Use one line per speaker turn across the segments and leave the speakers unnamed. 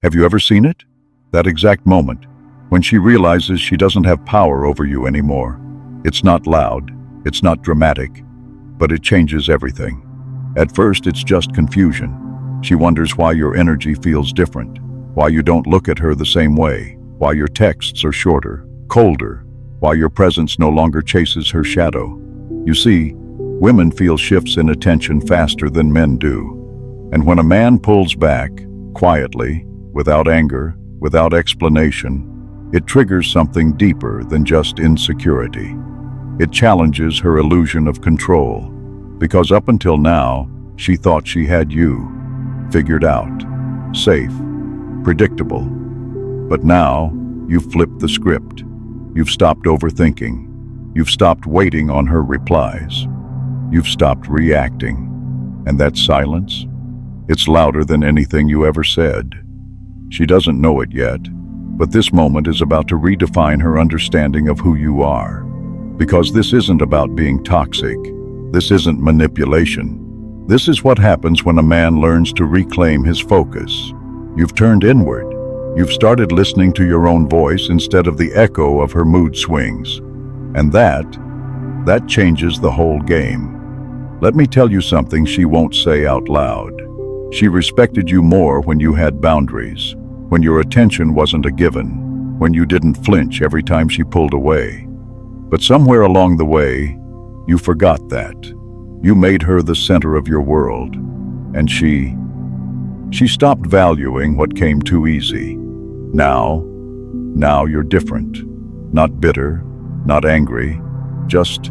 Have you ever seen it? That exact moment, when she realizes she doesn't have power over you anymore. It's not loud, it's not dramatic, but it changes everything. At first, it's just confusion. She wonders why your energy feels different, why you don't look at her the same way, why your texts are shorter, colder, why your presence no longer chases her shadow. You see, women feel shifts in attention faster than men do. And when a man pulls back, quietly, without anger, without explanation, it triggers something deeper than just insecurity. It challenges her illusion of control, because up until now, she thought she had you figured out, safe, predictable. But now, you've flipped the script. You've stopped overthinking. You've stopped waiting on her replies. You've stopped reacting. And that silence? It's louder than anything you ever said. She doesn't know it yet, but this moment is about to redefine her understanding of who you are. Because this isn't about being toxic. This isn't manipulation. This is what happens when a man learns to reclaim his focus. You've turned inward. You've started listening to your own voice instead of the echo of her mood swings. And that changes the whole game. Let me tell you something she won't say out loud. She respected you more when you had boundaries, when your attention wasn't a given, when you didn't flinch every time she pulled away. But somewhere along the way, you forgot that. You made her the center of your world, and she stopped valuing what came too easy. Now you're different. Not bitter, not angry, just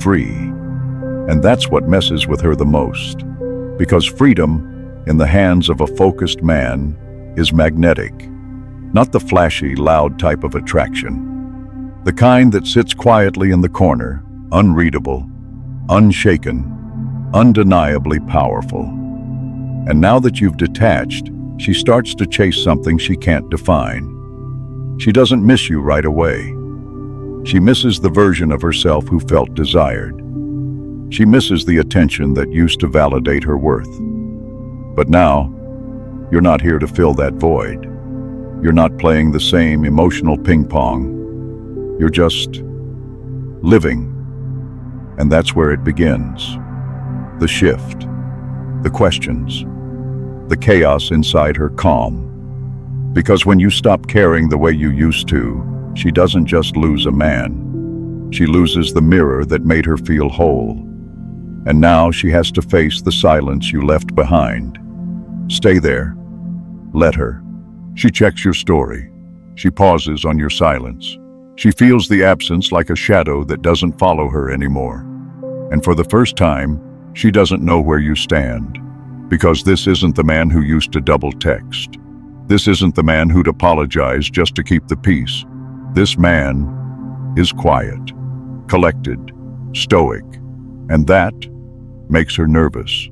free. And that's what messes with her the most. Because freedom, in the hands of a focused man, is magnetic. Not the flashy, loud type of attraction. The kind that sits quietly in the corner, unreadable, unshaken, undeniably powerful. And now that you've detached, she starts to chase something she can't define. She doesn't miss you right away. She misses the version of herself who felt desired. She misses the attention that used to validate her worth. But now, you're not here to fill that void. You're not playing the same emotional ping pong. You're just living. And that's where it begins. The shift, the questions, the chaos inside her calm. Because when you stop caring the way you used to, she doesn't just lose a man. She loses the mirror that made her feel whole. And now she has to face the silence you left behind. Stay there. Let her. She checks your story. She pauses on your silence. She feels the absence like a shadow that doesn't follow her anymore. And for the first time, she doesn't know where you stand. Because this isn't the man who used to double text. This isn't the man who'd apologize just to keep the peace. This man is quiet, collected, stoic, and that makes her nervous.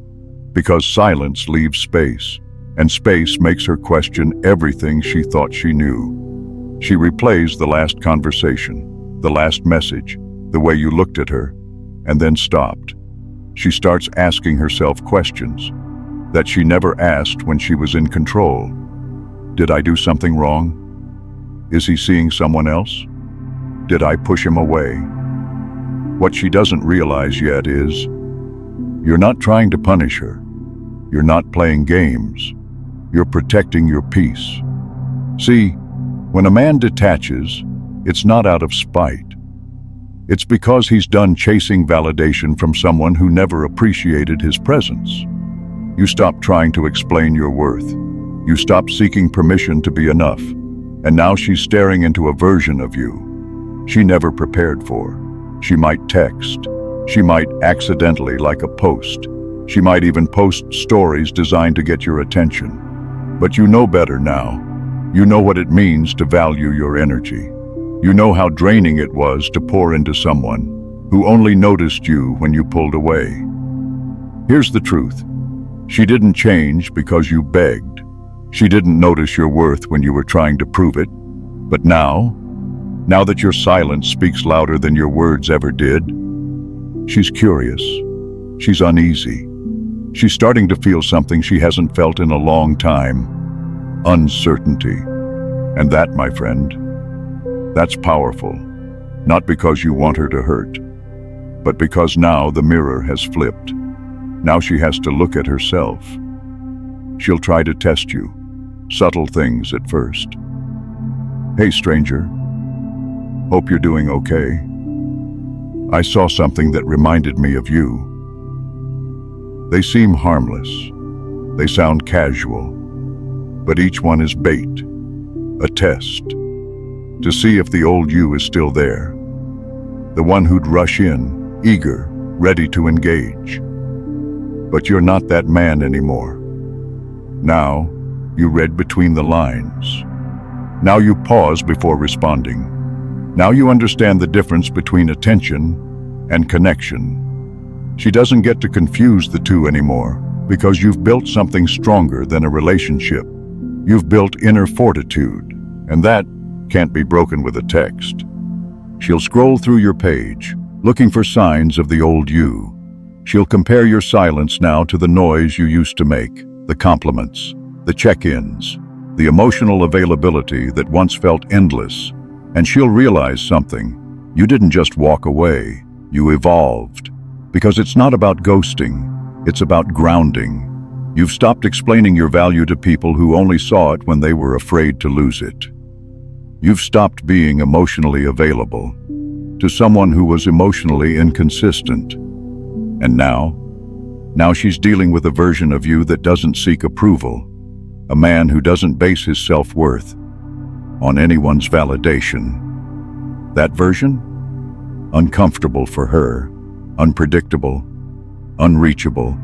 Because silence leaves space, and space makes her question everything she thought she knew. She replays the last conversation, the last message, the way you looked at her, and then stopped. She starts asking herself questions that she never asked when she was in control. Did I do something wrong? Is he seeing someone else? Did I push him away? What she doesn't realize yet is, you're not trying to punish her. You're not playing games. You're protecting your peace. See, when a man detaches, it's not out of spite. It's because he's done chasing validation from someone who never appreciated his presence. You stop trying to explain your worth. You stop seeking permission to be enough. And now she's staring into a version of you she never prepared for. She might text. She might accidentally like a post. She might even post stories designed to get your attention. But you know better now. You know what it means to value your energy. You know how draining it was to pour into someone who only noticed you when you pulled away. Here's the truth. She didn't change because you begged. She didn't notice your worth when you were trying to prove it. But now that your silence speaks louder than your words ever did, she's curious. She's uneasy. She's starting to feel something she hasn't felt in a long time. uncertainty. And that, my friend, that's powerful. Not because you want her to hurt, but because now the mirror has flipped. Now she has to look at herself. She'll try to test you. Subtle things at first. Hey, stranger. Hope you're doing okay. I saw something that reminded me of you. They seem harmless. They sound casual. But each one is bait. A test. To see if the old you is still there. The one who'd rush in, eager, ready to engage. But you're not that man anymore. Now, you read between the lines. Now you pause before responding. Now you understand the difference between attention and connection. She doesn't get to confuse the two anymore because you've built something stronger than a relationship. You've built inner fortitude, and that can't be broken with a text. She'll scroll through your page, looking for signs of the old you. She'll compare your silence now to the noise you used to make, the compliments, the check-ins, the emotional availability that once felt endless. And she'll realize something. You didn't just walk away, you evolved. Because it's not about ghosting, it's about grounding. You've stopped explaining your value to people who only saw it when they were afraid to lose it. You've stopped being emotionally available to someone who was emotionally inconsistent. And now she's dealing with a version of you that doesn't seek approval, a man who doesn't base his self-worth on anyone's validation. That version? Uncomfortable for her, unpredictable, unreachable.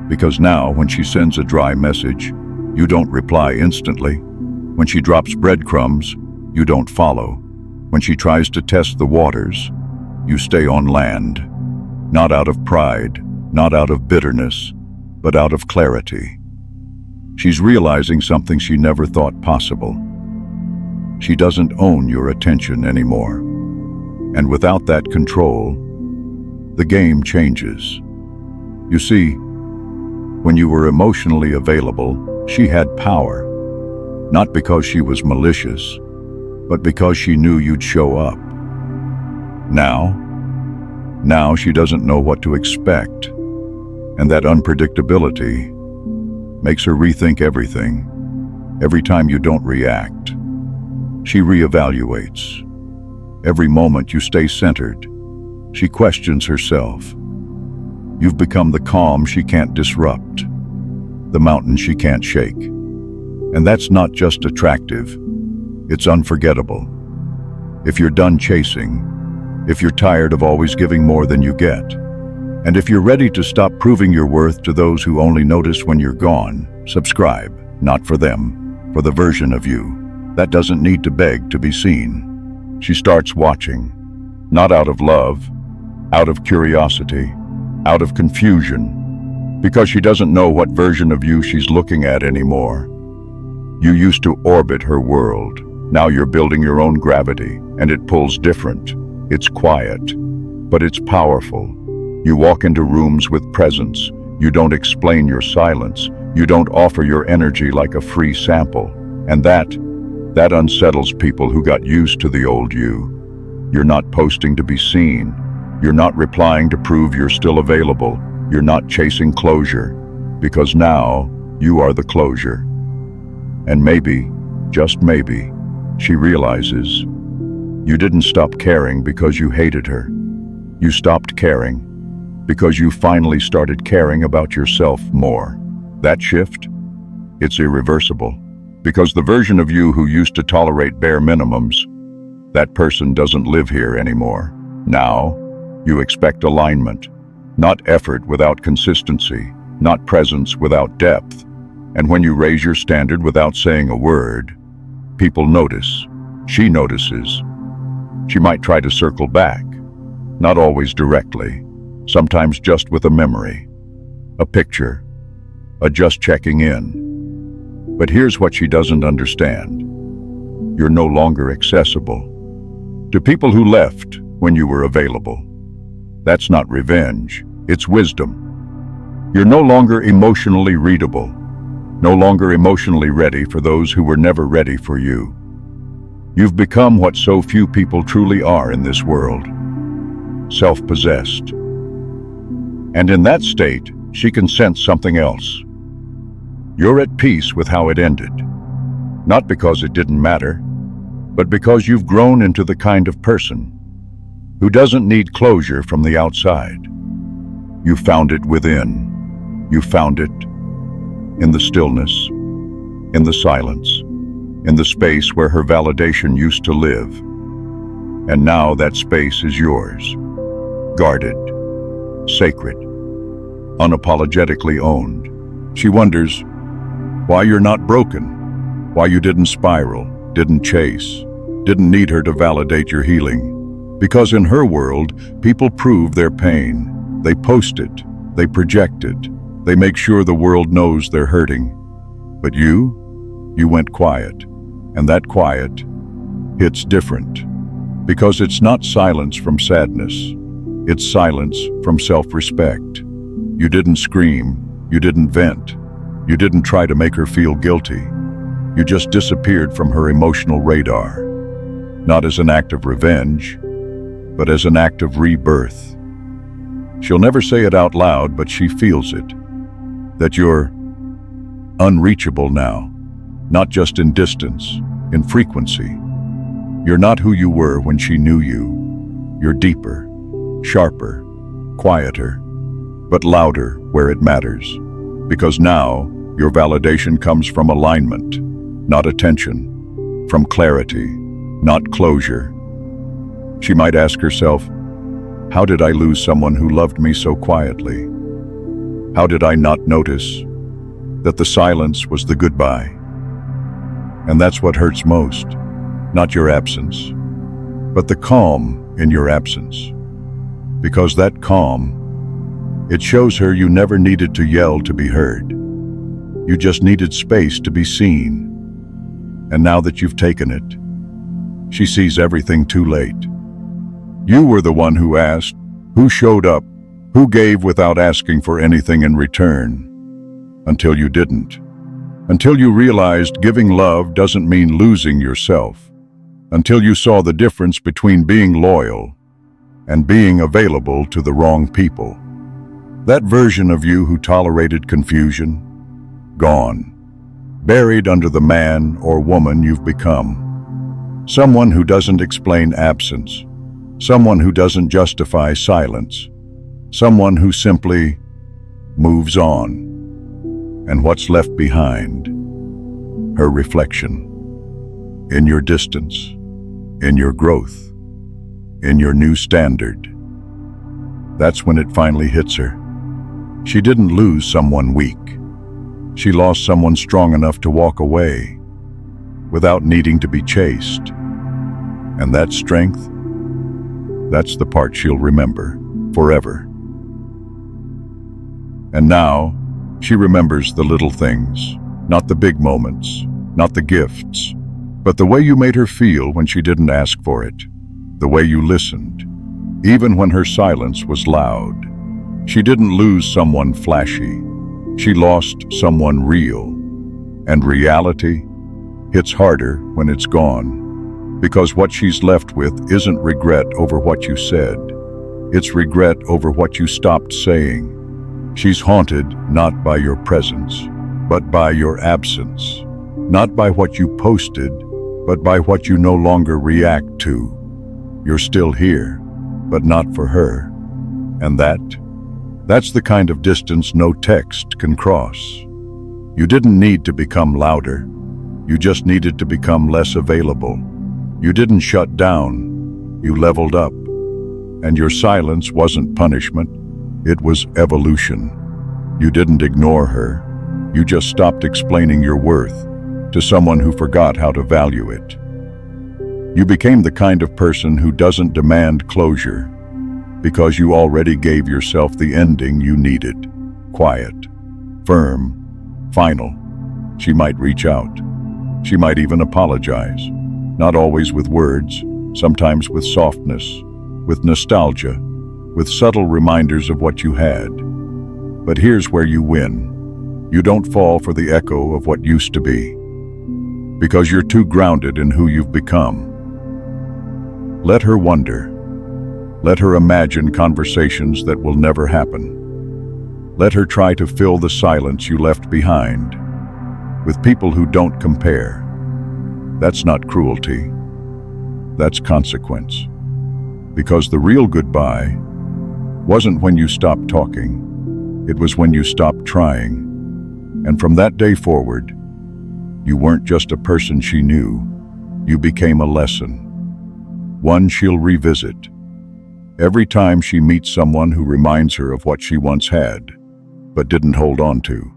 Because now, when she sends a dry message, you don't reply instantly. When she drops breadcrumbs, you don't follow. When she tries to test the waters, you stay on land. Not out of pride, not out of bitterness, but out of clarity. She's realizing something she never thought possible. She doesn't own your attention anymore. And without that control, the game changes. You see, when you were emotionally available, she had power. Not because she was malicious, but because she knew you'd show up. Now she doesn't know what to expect. And that unpredictability makes her rethink everything. Every time you don't react, she reevaluates. Every moment you stay centered, she questions herself. You've become the calm she can't disrupt, the mountain she can't shake. And that's not just attractive, it's unforgettable. If you're done chasing, if you're tired of always giving more than you get, and if you're ready to stop proving your worth to those who only notice when you're gone, subscribe, not for them, for the version of you that doesn't need to beg to be seen. She starts watching, not out of love, out of curiosity, out of confusion, because she doesn't know what version of you she's looking at anymore. You used to orbit her world. Now you're building your own gravity, and it pulls different. It's quiet, but it's powerful. You walk into rooms with presence. You don't explain your silence. You don't offer your energy like a free sample. And that unsettles people who got used to the old you. You're not posting to be seen. You're not replying to prove you're still available. You're not chasing closure, because now you are the closure. And maybe, just maybe, she realizes you didn't stop caring because you hated her. You stopped caring because you finally started caring about yourself more. That shift, it's irreversible, because the version of you who used to tolerate bare minimums, that person doesn't live here anymore. Now, you expect alignment, not effort without consistency, not presence without depth. And when you raise your standard without saying a word, people notice. She notices. She might try to circle back, not always directly, sometimes just with a memory, a picture, a just checking in. But here's what she doesn't understand. You're no longer accessible to people who left when you were available. That's not revenge, it's wisdom. You're no longer emotionally readable. no longer emotionally ready for those who were never ready for you. You've become what so few people truly are in this world: self-possessed. And in that state, she can sense something else. You're at peace with how it ended, not because it didn't matter, but because you've grown into the kind of person who doesn't need closure from the outside. You found it within. You found it in the stillness, in the silence, in the space where her validation used to live. And now that space is yours, guarded, sacred, unapologetically owned. She wonders why you're not broken, why you didn't spiral, didn't chase, didn't need her to validate your healing. Because in her world, people prove their pain. They post it, they project it, they make sure the world knows they're hurting. But you went quiet, and that quiet hits different. Because it's not silence from sadness, it's silence from self-respect. You didn't scream, you didn't vent, you didn't try to make her feel guilty. You just disappeared from her emotional radar, not as an act of revenge, but as an act of rebirth. She'll never say it out loud, but she feels it, that you're unreachable now, not just in distance, in frequency. You're not who you were when she knew you. You're deeper, sharper, quieter, but louder where it matters. Because now, your validation comes from alignment, not attention, from clarity, not closure. She might ask herself, how did I lose someone who loved me so quietly? How did I not notice that the silence was the goodbye? And that's what hurts most, not your absence, but the calm in your absence. Because that calm, it shows her you never needed to yell to be heard. You just needed space to be seen. And now that you've taken it, she sees everything too late. You were the one who asked, who showed up, who gave without asking for anything in return. Until you didn't. Until you realized giving love doesn't mean losing yourself. Until you saw the difference between being loyal and being available to the wrong people. That version of you who tolerated confusion, gone. Buried under the man or woman you've become. Someone who doesn't explain absence. Someone who doesn't justify silence. Someone who simply moves on. And what's left behind? Her reflection. In your distance. In your growth. In your new standard. That's when it finally hits her. She didn't lose someone weak. She lost someone strong enough to walk away without needing to be chased. And that strength, that's the part she'll remember forever. And now, she remembers the little things, not the big moments, not the gifts, but the way you made her feel when she didn't ask for it, the way you listened, even when her silence was loud. She didn't lose someone flashy. She lost someone real. And reality hits harder when it's gone. Because what she's left with isn't regret over what you said. It's regret over what you stopped saying. She's haunted not by your presence, but by your absence. Not by what you posted, but by what you no longer react to. You're still here, but not for her. And that's the kind of distance no text can cross. You didn't need to become louder. You just needed to become less available. You didn't shut down. You leveled up. And your silence wasn't punishment. It was evolution. You didn't ignore her. You just stopped explaining your worth to someone who forgot how to value it. You became the kind of person who doesn't demand closure because you already gave yourself the ending you needed. Quiet, firm, final. She might reach out. She might even apologize. Not always with words, sometimes with softness, with nostalgia, with subtle reminders of what you had. But here's where you win. You don't fall for the echo of what used to be, because you're too grounded in who you've become. Let her wonder. Let her imagine conversations that will never happen. Let her try to fill the silence you left behind with people who don't compare. That's not cruelty. That's consequence. Because the real goodbye wasn't when you stopped talking. It was when you stopped trying. And from that day forward, you weren't just a person she knew. You became a lesson. One she'll revisit every time she meets someone who reminds her of what she once had, but didn't hold on to.